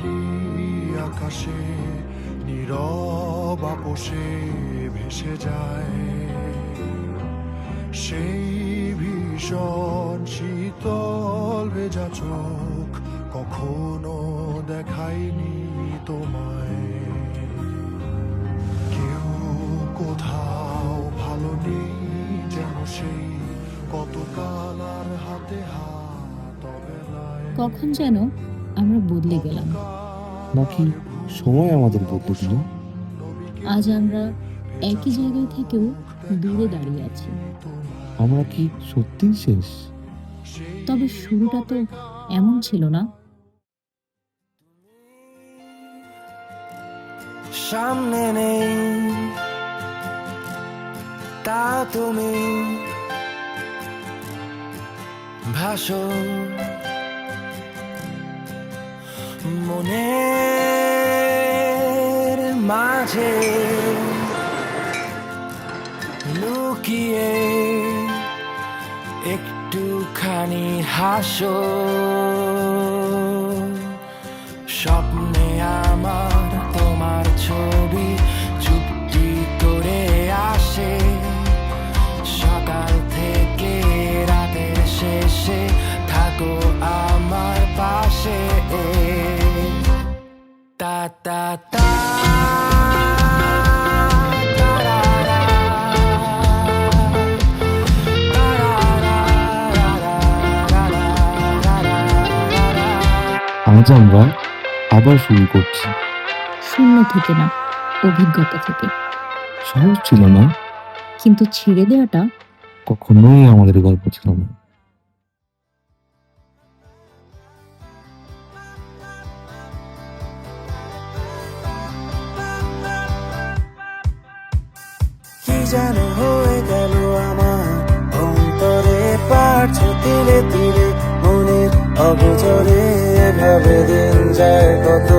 নাকি আকাশে নীরব আপোষে ভেসে যায় সেই ভীষণ শীতল ভেজা চোখ কখনো দেখায়নি তোমায়। কেউ কোথাও ভালো নেই যেন সেই কতকাল আর হাতে হাত অবেলায়। কখন যেন আমরা বদলে গেলাম, নাকি সময় আমাদের বদলে দিল? আজ আমরা একই জায়গায় থেকেও দূরে দাঁড়িয়ে আছি। আমরা কি সত্যিই শেষ? তবে শুরুটা তো এমন ছিল না। সামনে নেই তা তুমি ভাসো মনের মাঝে লুকিয়ে একটুখানি হাসো। স্বপ্নে আমার তোমার ছবি চুপটি করে আসে, সকাল থেকে রাতের শেষে থাকো আমার পাশে। তা তা তা আজ আমরা আবার শুরু করছি, শূন্য থেকে না, অভিজ্ঞতা থেকে। সহজ ছিল না, কিন্তু ছেড়ে দেওয়াটা কখনোই আমাদের গল্প ছিল না। কি যেন হয়ে গেল আমার অন্তরে, পারছো তিলে তিলে মনের অগোচরে। ভাবে দিন যায় কত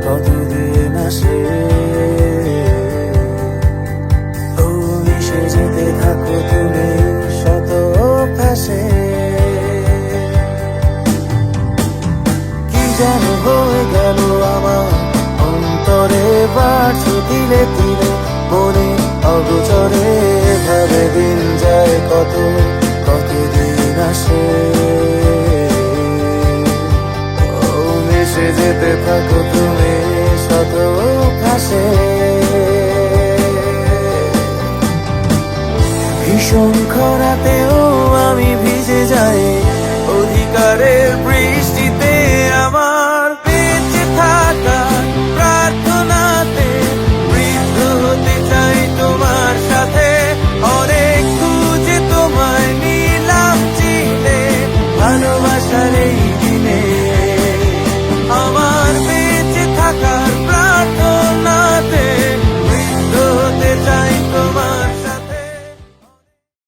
কতদিন আসে, ও মিশে যেতে থাকো তুমি শত ফাঁসে। কি যেন হয়ে গেল আমার অন্তরে, পারছো তিলে তিলে মনে অগোচরে। ভাবে দিন যায় কত কতদিন আসে, ও মিশে যেতে থাকো তুমি শত ফাঁসে। ভীষণ